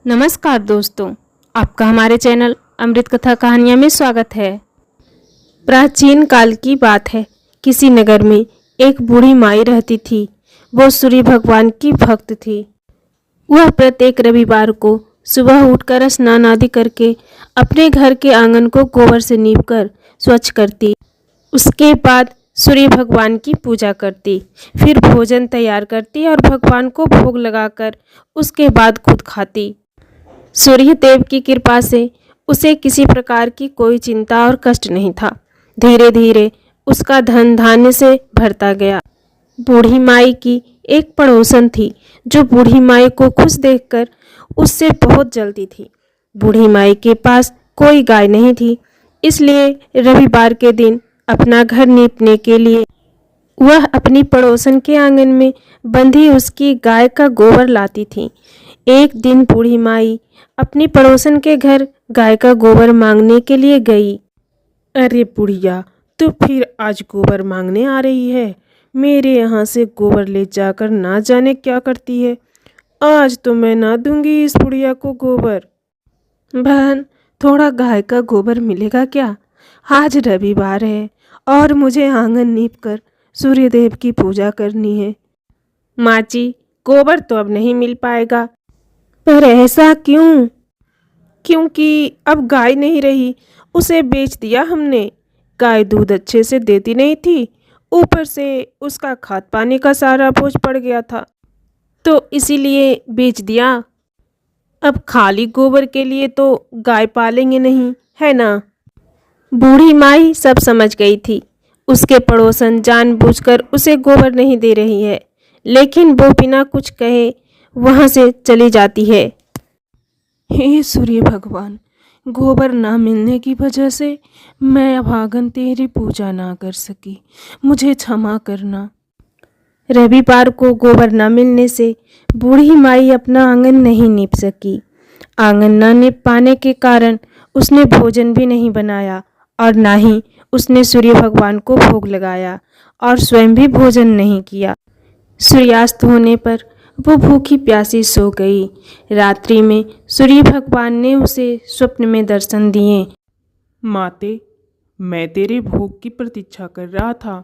नमस्कार दोस्तों, आपका हमारे चैनल अमृत कथा कहानियाँ में स्वागत है। प्राचीन काल की बात है। किसी नगर में एक बूढ़ी माई रहती थी। वो सूर्य भगवान की भक्त थी। वह प्रत्येक रविवार को सुबह उठकर स्नान आदि करके अपने घर के आंगन को गोबर से नीपकर स्वच्छ करती। उसके बाद सूर्य भगवान की पूजा करती, फिर भोजन तैयार करती और भगवान को भोग लगाकर उसके बाद खुद खाती। सूर्य देव की कृपा से उसे किसी प्रकार की कोई चिंता और कष्ट नहीं था। धीरे धीरे उसका धन धान्य से भरता गया। बूढ़ी माई की एक पड़ोसन थी जो बूढ़ी माई को खुश देखकर उससे बहुत जलती थी। बूढ़ी माई के पास कोई गाय नहीं थी, इसलिए रविवार के दिन अपना घर नीपने के लिए वह अपनी पड़ोसन के आंगन में बंधी उसकी गाय का गोबर लाती थी। एक दिन बूढ़ी माई अपनी पड़ोसन के घर गाय का गोबर मांगने के लिए गई। अरे बुढ़िया, तू फिर आज गोबर मांगने आ रही है? मेरे यहाँ से गोबर ले जाकर ना जाने क्या करती है। आज तो मैं ना दूंगी इस बुढ़िया को गोबर। बहन, थोड़ा गाय का गोबर मिलेगा क्या? आज रविवार है और मुझे आंगन नीप कर सूर्यदेव की पूजा करनी है। माँ जी, गोबर तो अब नहीं मिल पाएगा। पर ऐसा क्यों? क्योंकि अब गाय नहीं रही, उसे बेच दिया हमने। गाय दूध अच्छे से देती नहीं थी, ऊपर से उसका खाद पानी का सारा बोझ पड़ गया था, तो इसीलिए बेच दिया। अब खाली गोबर के लिए तो गाय पालेंगे नहीं, है ना? बूढ़ी माई सब समझ गई थी। उसके पड़ोसन जानबूझकर उसे गोबर नहीं दे रही है, लेकिन वो बिना कुछ कहे वहां से चली जाती है। हे सूर्य भगवान, गोबर ना मिलने की वजह से मैं अभागन तेरी पूजा ना कर सकी, मुझे क्षमा करना। रविवार को गोबर न मिलने से बूढ़ी माई अपना आंगन नहीं नीप सकी। आंगन न नीप पाने के कारण उसने भोजन भी नहीं बनाया और ना ही उसने सूर्य भगवान को भोग लगाया और स्वयं भी भोजन नहीं किया। सूर्यास्त होने पर वो भूखी प्यासी सो गई। रात्रि में सूर्य भगवान ने उसे स्वप्न में दर्शन दिए। माते, मैं तेरे भोग की प्रतीक्षा कर रहा था,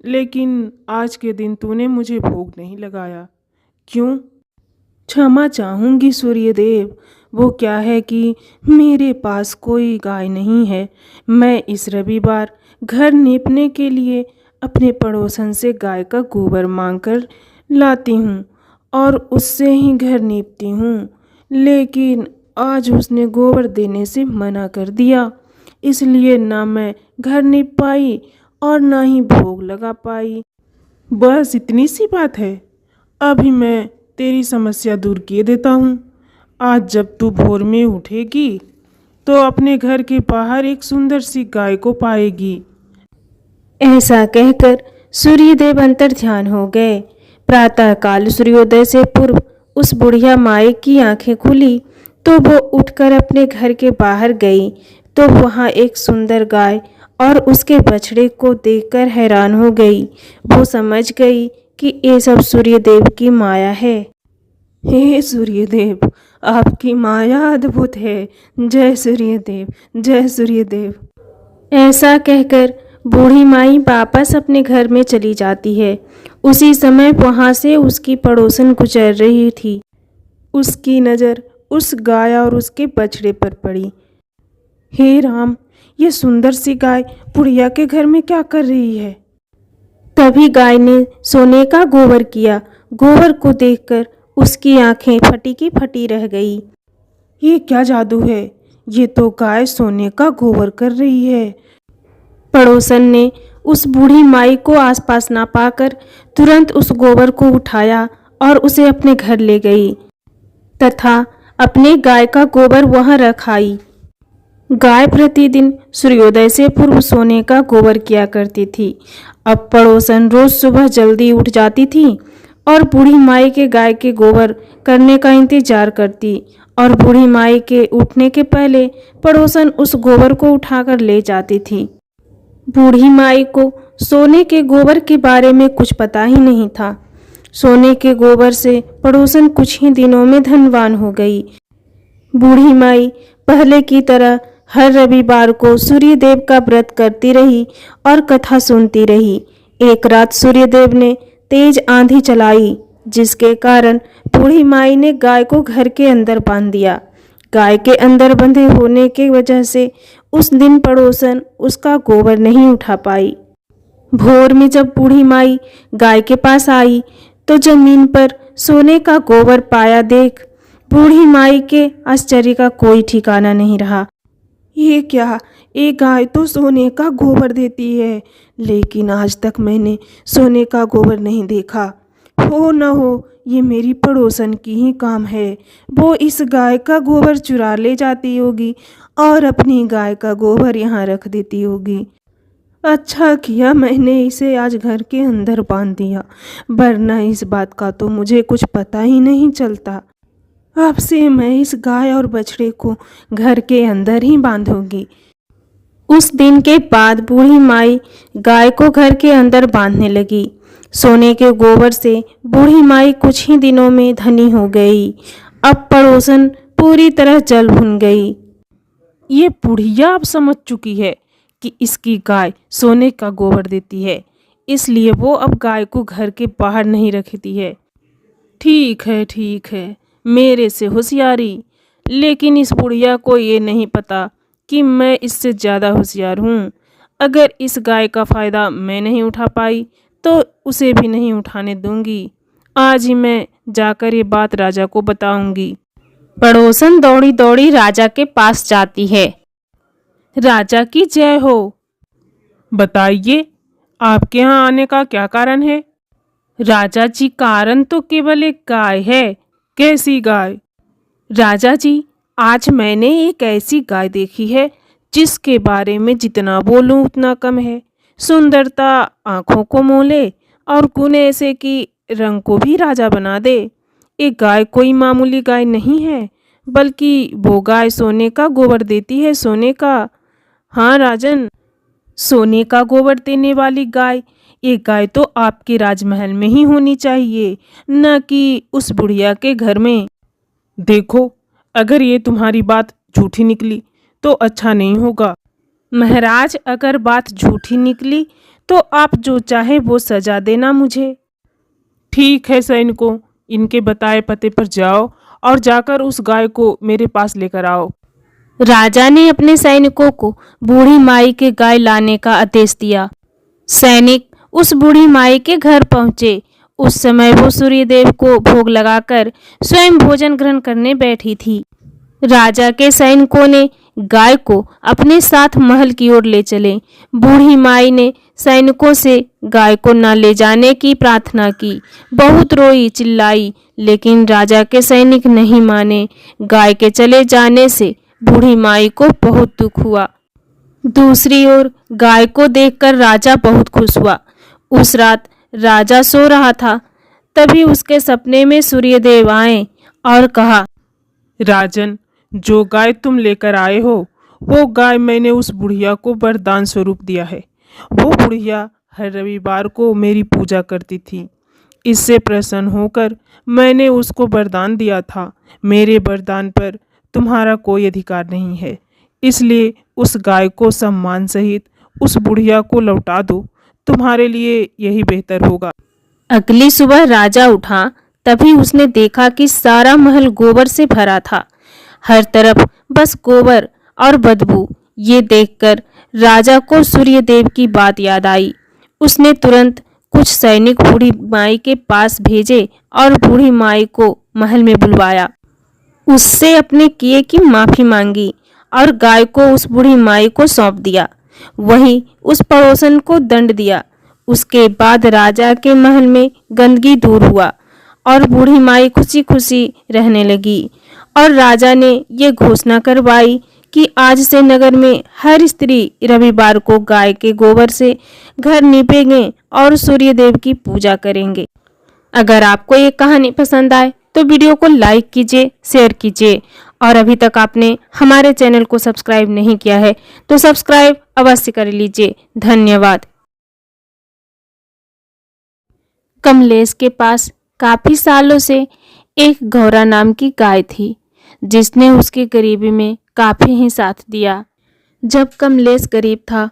लेकिन आज के दिन तूने मुझे भोग नहीं लगाया। क्यों? क्षमा चाहूँगी सूर्यदेव। वो क्या है कि मेरे पास कोई गाय नहीं है। मैं इस रविवार घर नीपने के लिए अपने पड़ोसन से गाय का गोबर मांगकर लाती हूँ और उससे ही घर नीपती हूँ, लेकिन आज उसने गोबर देने से मना कर दिया, इसलिए ना मैं घर नीप पाई और ना ही भोग लगा पाई। बस इतनी सी बात है। अभी मैं तेरी समस्या दूर किए देता हूँ। आज जब तू भोर में उठेगी तो अपने घर के बाहर एक सुंदर सी गाय को पाएगी। ऐसा कहकर सूर्यदेव अंतर ध्यान हो गए। प्रातःकाल सूर्योदय से पूर्व उस बुढ़िया माई की आंखें खुली तो वो उठकर अपने घर के बाहर गई तो वहाँ एक सुंदर गाय और उसके बछड़े को देखकर हैरान हो गई। वो समझ गई कि ये सब सूर्यदेव की माया है। हे सूर्यदेव, आपकी माया अद्भुत है। जय सूर्यदेव, जय सूर्यदेव। ऐसा कहकर बूढ़ी माई वापस अपने घर में चली जाती है। उसी समय वहां से उसकी पड़ोसन गुजर रही थी। उसकी नज़र उस गाय और उसके बछड़े पर पड़ी। हे राम, ये सुंदर सी गाय बुढ़िया के घर में क्या कर रही है? तभी गाय ने सोने का गोबर किया। गोबर को देखकर उसकी आंखें फटी की फटी रह गई। ये क्या जादू है? ये तो गाय सोने का गोबर कर रही है। पड़ोसन ने उस बूढ़ी माई को आसपास ना पाकर तुरंत उस गोबर को उठाया और उसे अपने घर ले गई तथा अपने गाय का गोबर वहां रख आई। गाय प्रतिदिन सूर्योदय से पूर्व सोने का गोबर किया करती थी। अब पड़ोसन रोज सुबह जल्दी उठ जाती थी और बूढ़ी माई के गाय के गोबर करने का इंतजार करती और बूढ़ी माई के उठने के पहले पड़ोसन उस गोबर को उठाकर ले जाती थी। बूढ़ी माई को सोने के गोबर के बारे में कुछ पता ही नहीं था। सोने के गोबर से पड़ोसन कुछ ही दिनों में धनवान हो गई। बूढ़ी माई पहले की तरह हर रविवार को सूर्यदेव का व्रत करती रही और कथा सुनती रही। एक रात सूर्यदेव ने तेज आंधी चलाई, जिसके कारण बूढ़ी माई ने गाय को घर के अंदर बांध दिया। गाय के अंदर बंधे होने की वजह से उस दिन पड़ोसन उसका गोबर नहीं उठा पाई। भोर में जब बूढ़ी माई गाय के पास आई तो जमीन पर सोने का गोबर पाया देख बूढ़ी माई के आश्चर्य का कोई ठिकाना नहीं रहा। ये क्या, एक गाय तो सोने का गोबर देती है, लेकिन आज तक मैंने सोने का गोबर नहीं देखा। हो न हो ये मेरी पड़ोसन की ही काम है। वो इस गाय का गोबर चुरा ले जाती होगी और अपनी गाय का गोबर यहाँ रख देती होगी। अच्छा किया मैंने इसे आज घर के अंदर बांध दिया, वरना इस बात का तो मुझे कुछ पता ही नहीं चलता। अब से मैं इस गाय और बछड़े को घर के अंदर ही बांधूंगी। उस दिन के बाद बूढ़ी माई गाय को घर के अंदर बांधने लगी। सोने के गोबर से बूढ़ी माई कुछ ही दिनों में धनी हो गई। अब पड़ोसन पूरी तरह जल भुन गई। ये बुढ़िया अब समझ चुकी है कि इसकी गाय सोने का गोबर देती है, इसलिए वो अब गाय को घर के बाहर नहीं रखती है। ठीक है, मेरे से होशियारी। लेकिन इस बुढ़िया को ये नहीं पता कि मैं इससे ज़्यादा होशियार हूँ। अगर इस गाय का फ़ायदा मैं नहीं उठा पाई तो उसे भी नहीं उठाने दूंगी। आज ही मैं जाकर ये बात राजा को बताऊंगी। पड़ोसन दौड़ी दौड़ी राजा के पास जाती है। राजा की जय हो। बताइए, आपके यहाँ आने का क्या कारण है? राजा जी, कारण तो केवल एक गाय है। कैसी गाय? राजा जी, आज मैंने एक ऐसी गाय देखी है जिसके बारे में जितना बोलूं उतना कम है। सुंदरता आंखों को मोह ले और गुण ऐसे कि रंग को भी राजा बना दे। एक गाय कोई मामूली गाय नहीं है, बल्कि वो गाय सोने का गोबर देती है। सोने का, हाँ राजन, सोने का गोबर देने वाली गाय। एक गाय तो आपके राजमहल में ही होनी चाहिए, न कि उस बुढ़िया के घर में। देखो, अगर ये तुम्हारी बात झूठी निकली तो अच्छा नहीं होगा। महाराज, अगर बात झूठी निकली तो आप जो चाहे वो सजा देना मुझे। ठीक है सैनिकों, इनके बताए पते पर जाओ और जाकर उस गाय को मेरे पास लेकर आओ। राजा ने अपने सैनिकों को बूढ़ी माई के गाय लाने का आदेश दिया। सैनिक उस बूढ़ी माई के घर पहुंचे। उस समय वो सूर्यदेव को भोग लगाकर स्वयं भोजन ग्रहण करने बैठी थी। राजा के सैनिकों ने गाय को अपने साथ महल की ओर ले चले। बूढ़ी माई ने सैनिकों से गाय को न ले जाने की प्रार्थना की। बहुत रोई चिल्लाई, लेकिन राजा के सैनिक नहीं माने। गाय के चले जाने से बूढ़ी माई को बहुत दुख हुआ। दूसरी ओर गाय को देखकर राजा बहुत खुश हुआ। उस रात राजा सो रहा था, तभी उसके सपने में सूर्यदेव आए और कहा, राजन, जो गाय तुम लेकर आए हो वो गाय मैंने उस बुढ़िया को वरदान स्वरूप दिया है। वो बुढ़िया हर रविवार को मेरी पूजा करती थी। इससे प्रसन्न होकर मैंने उसको वरदान दिया था। मेरे वरदान पर तुम्हारा कोई अधिकार नहीं है, इसलिए उस गाय को सम्मान सहित उस बुढ़िया को लौटा दो। तुम्हारे लिए यही बेहतर होगा। अगली सुबह राजा उठा, तभी उसने देखा कि सारा महल गोबर से भरा था। हर तरफ बस गोबर और बदबू। ये देखकर राजा को सूर्यदेव की बात याद आई। उसने तुरंत कुछ सैनिक बूढ़ी माई के पास भेजे और बूढ़ी माई को महल में बुलवाया। उससे अपने किए की माफी मांगी और गाय को उस बूढ़ी माई को सौंप दिया। वहीं उस पड़ोसन को दंड दिया। उसके बाद राजा के महल में गंदगी दूर हुआ और बूढ़ी माई खुशी खुशी रहने लगी। और राजा ने ये घोषणा करवाई कि आज से नगर में हर स्त्री रविवार को गाय के गोबर से घर लीपेंगे और सूर्यदेव की पूजा करेंगे। अगर आपको ये कहानी पसंद आए तो वीडियो को लाइक कीजिए, शेयर कीजिए और अभी तक आपने हमारे चैनल को सब्सक्राइब नहीं किया है तो सब्सक्राइब अवश्य कर लीजिए। धन्यवाद। कमलेश के पास काफी सालों से एक गौरा नाम की गाय थी। जिसने उसकी गरीबी में काफ़ी ही साथ दिया। जब कमलेश गरीब था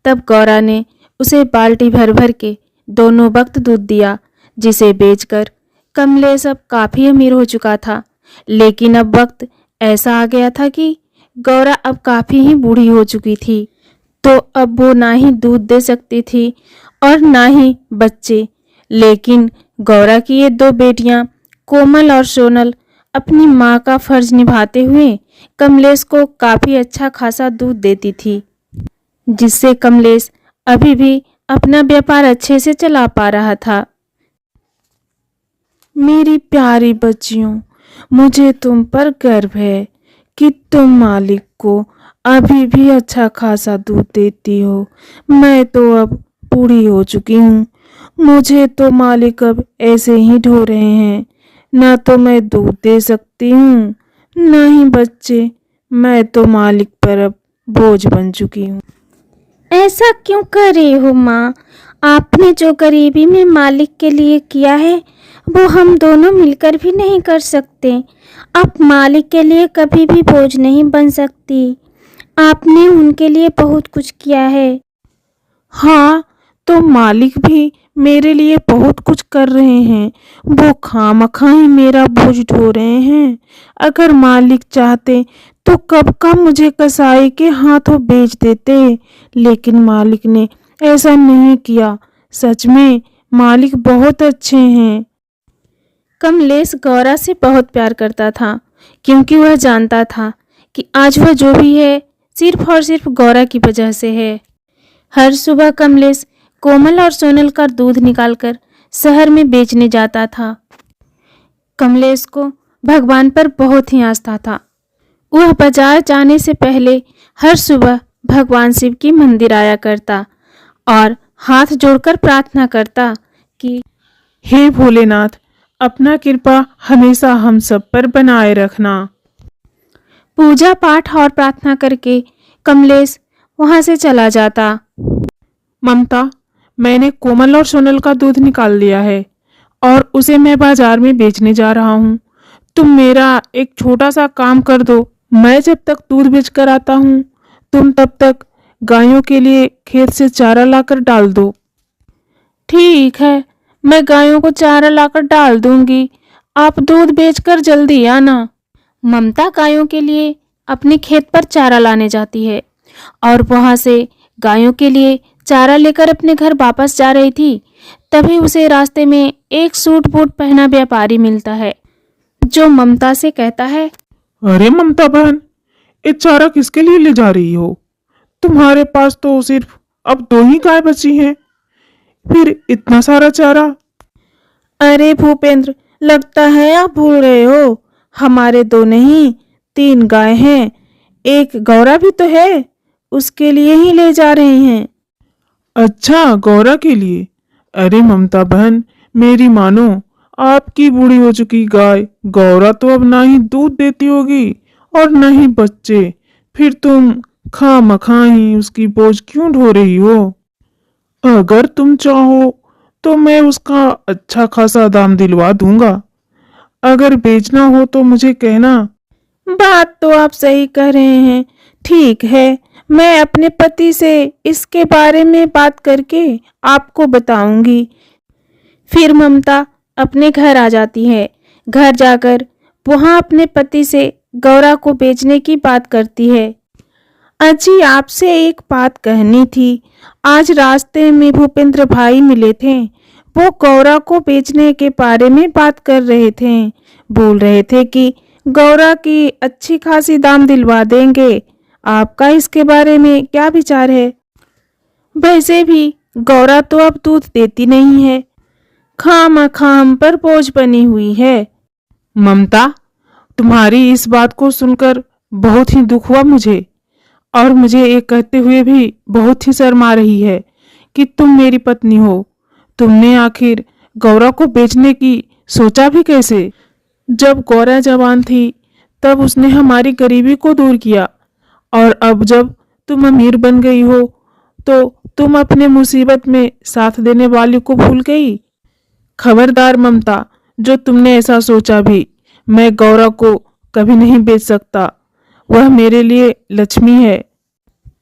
तब गौरा ने उसे बाल्टी भर भर के दोनों वक्त दूध दिया, जिसे बेचकर कमलेश अब काफ़ी अमीर हो चुका था। लेकिन अब वक्त ऐसा आ गया था कि गौरा अब काफ़ी ही बूढ़ी हो चुकी थी, तो अब वो ना ही दूध दे सकती थी और ना ही बच्चे। लेकिन गौरा की ये दो बेटियां कोमल और सोनल अपनी माँ का फर्ज निभाते हुए कमलेश को काफ़ी अच्छा खासा दूध देती थी, जिससे कमलेश अभी भी अपना व्यापार अच्छे से चला पा रहा था। मेरी प्यारी बच्चियों, मुझे तुम पर गर्व है कि तुम मालिक को अभी भी अच्छा खासा दूध देती हो। मैं तो अब बूढ़ी हो चुकी हूँ, मुझे तो मालिक अब ऐसे ही ढो रहे हैं। ना तो मैं दूध दे सकती हूँ, ना ही बच्चे। मैं तो मालिक पर अब बोझ बन चुकी हूँ। ऐसा क्यों कर रही हो माँ? आपने जो गरीबी में मालिक के लिए किया है वो हम दोनों मिलकर भी नहीं कर सकते। आप मालिक के लिए कभी भी बोझ नहीं बन सकती। आपने उनके लिए बहुत कुछ किया है। हाँ, तो मालिक भी मेरे लिए बहुत कुछ कर रहे हैं। वो खामखा ही मेरा बोझ ढो रहे हैं। अगर मालिक चाहते तो कब का मुझे कसाई के हाथों बेच देते, लेकिन मालिक ने ऐसा नहीं किया। सच में मालिक बहुत अच्छे हैं। कमलेश गौरा से बहुत प्यार करता था, क्योंकि वह जानता था कि आज वह जो भी है सिर्फ और सिर्फ गौरा की वजह से है। हर सुबह कमलेश कोमल और सोनल का दूध निकालकर शहर में बेचने जाता था। कमलेश को भगवान पर बहुत ही आस्था था। वह बाजार जाने से पहले हर सुबह भगवान शिव की मंदिर आया करता और हाथ जोड़कर प्रार्थना करता कि हे भोलेनाथ, अपना कृपा हमेशा हम सब पर बनाए रखना। पूजा पाठ और प्रार्थना करके कमलेश वहां से चला जाता। ममता, मैंने कोमल और सोनल का दूध निकाल लिया है और उसे मैं बाजार में बेचने जा रहा हूँ। तुम मेरा एक छोटा सा काम कर दो। मैं जब तक दूध बेच कर आता हूँ, तुम तब तक गायों के लिए खेत से चारा लाकर डाल दो। ठीक है, मैं गायों को चारा लाकर डाल दूंगी। आप दूध बेचकर जल्दी आना। ममता गायों के लिए अपने खेत पर चारा लाने जाती है और वहां से गायों के लिए चारा लेकर अपने घर वापस जा रही थी। तभी उसे रास्ते में एक सूट बूट पहना व्यापारी मिलता है, जो ममता से कहता है, अरे ममता बहन, ये चारा किसके लिए ले जा रही हो? तुम्हारे पास तो सिर्फ अब 2 ही गाय बची हैं, फिर इतना सारा चारा? अरे भूपेंद्र, लगता है आप भूल रहे हो, हमारे 2 नहीं 3 गाय हैं। एक गौरा भी तो है, उसके लिए ही ले जा रहे हैं। अच्छा, गौरा के लिए? अरे ममता बहन, मेरी मानो, आपकी बूढ़ी हो चुकी गाय गौरा तो अब ना ही दूध देती होगी और न ही बच्चे। फिर तुम खामखा ही उसकी बोझ क्यों ढो रही हो? अगर तुम चाहो तो मैं उसका अच्छा खासा दाम दिलवा दूंगा। अगर बेचना हो तो मुझे कहना। बात तो आप सही कह रहे हैं। ठीक है, मैं अपने पति से इसके बारे में बात करके आपको बताऊंगी। फिर ममता अपने घर आ जाती है। घर जाकर वहां अपने पति से गौरा को बेचने की बात करती है। अजी, आपसे एक बात कहनी थी। आज रास्ते में भूपेंद्र भाई मिले थे। वो गौरा को बेचने के बारे में बात कर रहे थे। बोल रहे थे कि गौरा की अच्छी खासी दाम दिलवा देंगे। आपका इसके बारे में क्या विचार है? वैसे भी गौरा तो अब दूध देती नहीं है, खामखा हम पर बोझ बनी हुई है। ममता, तुम्हारी इस बात को सुनकर बहुत ही दुख हुआ मुझे, और मुझे ये कहते हुए भी बहुत ही शर्म आ रही है कि तुम मेरी पत्नी हो। तुमने आखिर गौरा को बेचने की सोचा भी कैसे? जब गौरा जवान थी तब उसने हमारी गरीबी को दूर किया, और अब जब तुम अमीर बन गई हो तो तुम अपने मुसीबत में साथ देने वाली को भूल गई। खबरदार ममता, जो तुमने ऐसा सोचा भी, मैं गौरा को कभी नहीं बेच सकता। वह मेरे लिए लक्ष्मी है।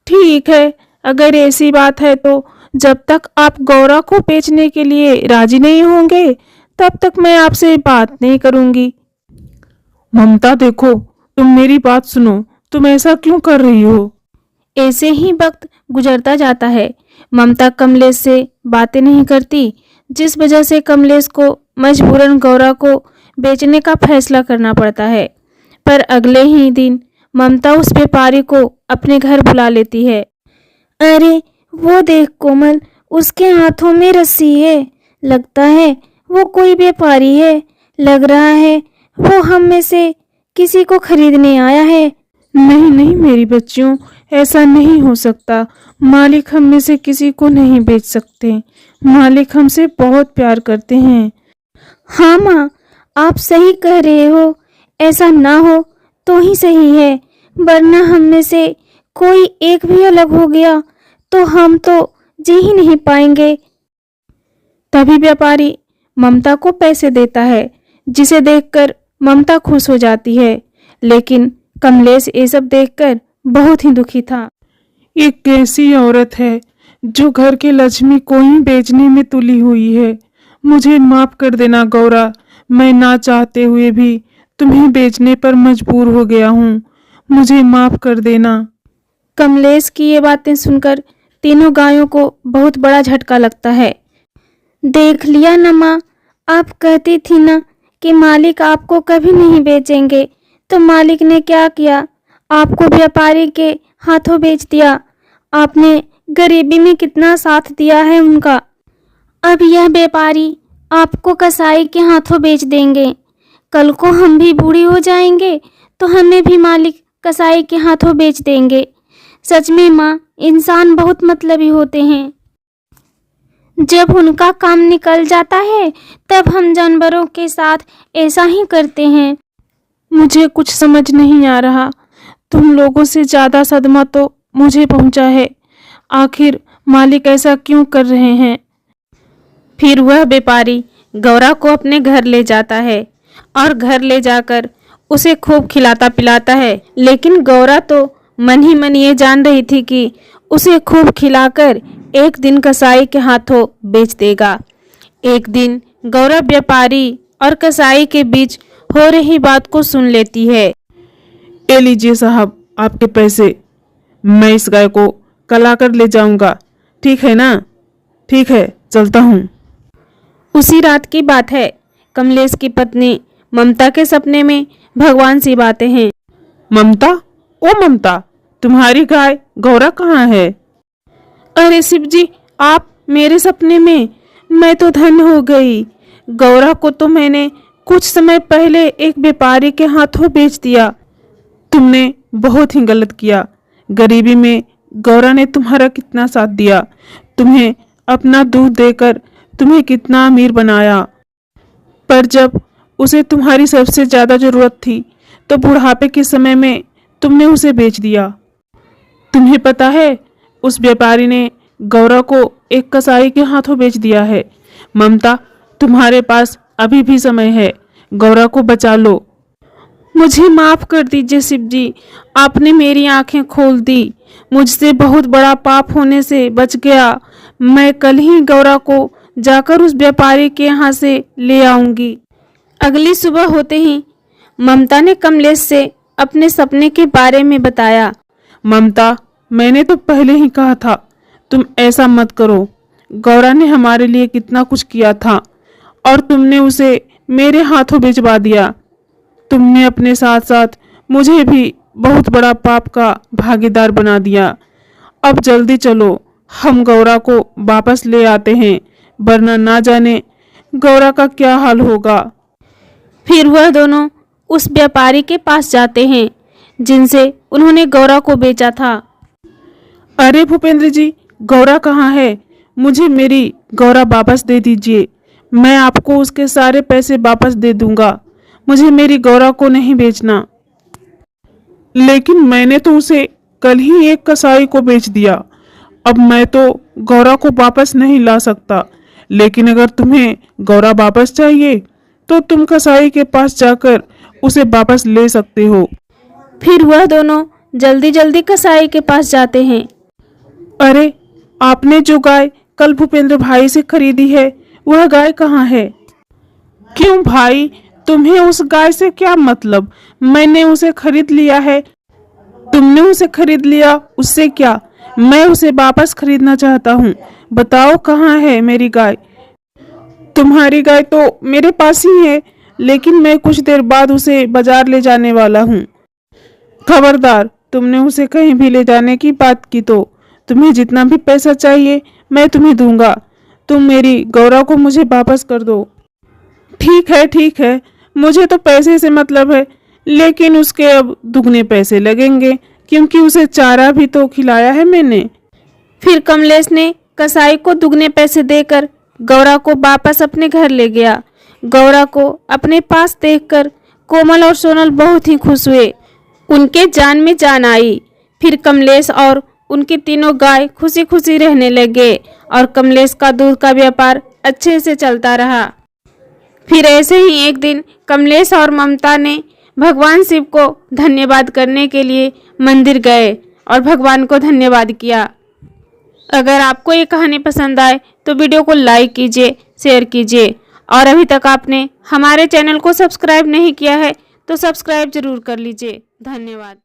ठीक है, अगर ऐसी बात है तो जब तक आप गौरा को बेचने के लिए राजी नहीं होंगे तब तक मैं आपसे बात नहीं करूंगी। ममता देखो, तुम मेरी बात सुनो, तुम ऐसा क्यों कर रही हो? ऐसे ही वक्त गुजरता जाता है। ममता कमलेश से बातें नहीं करती, जिस वजह से कमलेश को मजबूरन गौरा को बेचने का फैसला करना पड़ता है। पर अगले ही दिन ममता उस व्यापारी को अपने घर बुला लेती है। अरे वो देख कोमल, उसके हाथों में रस्सी है। लगता है वो कोई व्यापारी है। लग रहा है वो हम में से किसी को खरीदने आया है। नहीं नहीं मेरी बच्चियों, ऐसा नहीं हो सकता। मालिक हम में से किसी को नहीं बेच सकते। मालिक हमसे बहुत प्यार करते हैं। हाँ माँ, आप सही कह रहे हो। ऐसा ना हो तो ही सही है, वरना हम में से कोई एक भी अलग हो गया तो हम तो जी ही नहीं पाएंगे। तभी व्यापारी ममता को पैसे देता है, जिसे देखकर ममता खुश हो जाती है। लेकिन कमलेश ये सब देखकर बहुत ही दुखी था। ये कैसी औरत है जो घर के लक्ष्मी को ही बेचने में तुली हुई है। मुझे माफ कर देना गौरा, मैं ना चाहते हुए भी तुम्हें बेचने पर मजबूर हो गया हूँ। मुझे माफ कर देना। कमलेश की ये बातें सुनकर तीनों गायों को बहुत बड़ा झटका लगता है। देख लिया ना माँ, आप कहती थी ना कि मालिक आपको कभी नहीं बेचेंगे, तो मालिक ने क्या किया? आपको व्यापारी के हाथों बेच दिया। आपने गरीबी में कितना साथ दिया है उनका। अब यह व्यापारी आपको कसाई के हाथों बेच देंगे। कल को हम भी बूढ़े हो जाएंगे तो हमें भी मालिक कसाई के हाथों बेच देंगे। सच में माँ, इंसान बहुत मतलबी होते हैं। जब उनका काम निकल जाता है तब हम जानवरों के साथ ऐसा ही करते हैं। मुझे कुछ समझ नहीं आ रहा। तुम लोगों से ज्यादा सदमा तो मुझे पहुंचा है। आखिर मालिक ऐसा क्यों कर रहे हैं? फिर वह व्यापारी गौरा को अपने घर ले जाता है और घर ले जाकर उसे खूब खिलाता पिलाता है। लेकिन गौरा तो मन ही मन ये जान रही थी कि उसे खूब खिलाकर एक दिन कसाई के हाथों बेच देगा। एक दिन गौरा व्यापारी और कसाई के बीच हो रही बात को सुन लेती है। ए लीजिए साहब, आपके पैसे। मैं इस गाय को कल आकर ले जाऊंगा, ठीक है ना? ठीक है, चलता हूँ। उसी रात की बात है। कमलेश की पत्नी ममता के सपने में भगवान सी बातें हैं। ममता, ओ ममता, तुम्हारी गाय गौरा कहाँ है? अरे शिव जी, आप मेरे सपने में? मैं तो धन्य हो गई। गौरा को तो मैंने कुछ समय पहले एक व्यापारी के हाथों बेच दिया। तुमने बहुत ही गलत किया। गरीबी में गौरा ने तुम्हारा कितना साथ दिया। तुम्हें अपना दूध देकर तुम्हें कितना अमीर बनाया। पर जब उसे तुम्हारी सबसे ज्यादा जरूरत थी तो बुढ़ापे के समय में तुमने उसे बेच दिया। तुम्हें पता है, उस व्यापारी ने गौरा को एक कसाई के हाथों बेच दिया है। ममता, तुम्हारे पास अभी भी समय है, गौरा को बचा लो। मुझे माफ कर दीजिए शिव जी, आपने मेरी आंखें खोल दी। मुझसे बहुत बड़ा पाप होने से बच गया। मैं कल ही गौरा को जाकर उस व्यापारी के यहाँ से ले आऊंगी। अगली सुबह होते ही ममता ने कमलेश से अपने सपने के बारे में बताया। ममता, मैंने तो पहले ही कहा था तुम ऐसा मत करो। गौरा ने हमारे लिए कितना कुछ किया था और तुमने उसे मेरे हाथों भिजवा दिया। तुमने अपने साथ साथ मुझे भी बहुत बड़ा पाप का भागीदार बना दिया। अब जल्दी चलो, हम गौरा को वापस ले आते हैं, वरना ना जाने गौरा का क्या हाल होगा। फिर वह दोनों उस व्यापारी के पास जाते हैं जिनसे उन्होंने गौरा को बेचा था। अरे भूपेंद्र जी, गौरा कहाँ है? मुझे मेरी गौरा वापस दे दीजिए। मैं आपको उसके सारे पैसे वापस दे दूंगा। मुझे मेरी गौरा को नहीं बेचना। लेकिन मैंने तो उसे कल ही एक कसाई को बेच दिया। अब मैं तो गौरा को वापस नहीं ला सकता। लेकिन अगर तुम्हें गौरा वापस चाहिए तो तुम कसाई के पास जाकर उसे वापस ले सकते हो। फिर वह दोनों जल्दी जल्दी कसाई के पास जाते हैं। अरे, आपने जो गाय कल भूपेंद्र भाई से खरीदी है, वह गाय कहाँ है? क्यों भाई, तुम्हें उस गाय से क्या मतलब? मैंने उसे खरीद लिया है। तुमने उसे खरीद लिया, उससे क्या? मैं उसे वापस खरीदना चाहता हूँ। बताओ कहाँ है मेरी गाय? तुम्हारी गाय तो मेरे पास ही है, लेकिन मैं कुछ देर बाद उसे बाजार ले जाने वाला हूँ। खबरदार, तुमने उसे कहीं भी ले जाने की बात की तो तुम्हें जितना भी पैसा चाहिए मैं तुम्हें दूंगा। तुम मेरी गौरा को मुझे वापस कर दो। ठीक है, मुझे तो पैसे से मतलब है, लेकिन उसके अब दुगने पैसे लगेंगे, क्योंकि उसे चारा भी तो खिलाया है मैंने। फिर कमलेश ने कसाई को दुगने पैसे देकर गौरा को वापस अपने घर ले गया। गौरा को अपने पास देखकर कोमल और सोनल बहुत ही खुश हुए। उनके जान में जान आई। फिर कमलेश और उनकी तीनों गाय खुशी खुशी रहने लगे और कमलेश का दूध का व्यापार अच्छे से चलता रहा। फिर ऐसे ही एक दिन कमलेश और ममता ने भगवान शिव को धन्यवाद करने के लिए मंदिर गए और भगवान को धन्यवाद किया। अगर आपको ये कहानी पसंद आए तो वीडियो को लाइक कीजिए, शेयर कीजिए और अभी तक आपने हमारे चैनल को सब्सक्राइब नहीं किया है तो सब्सक्राइब जरूर कर लीजिए। धन्यवाद।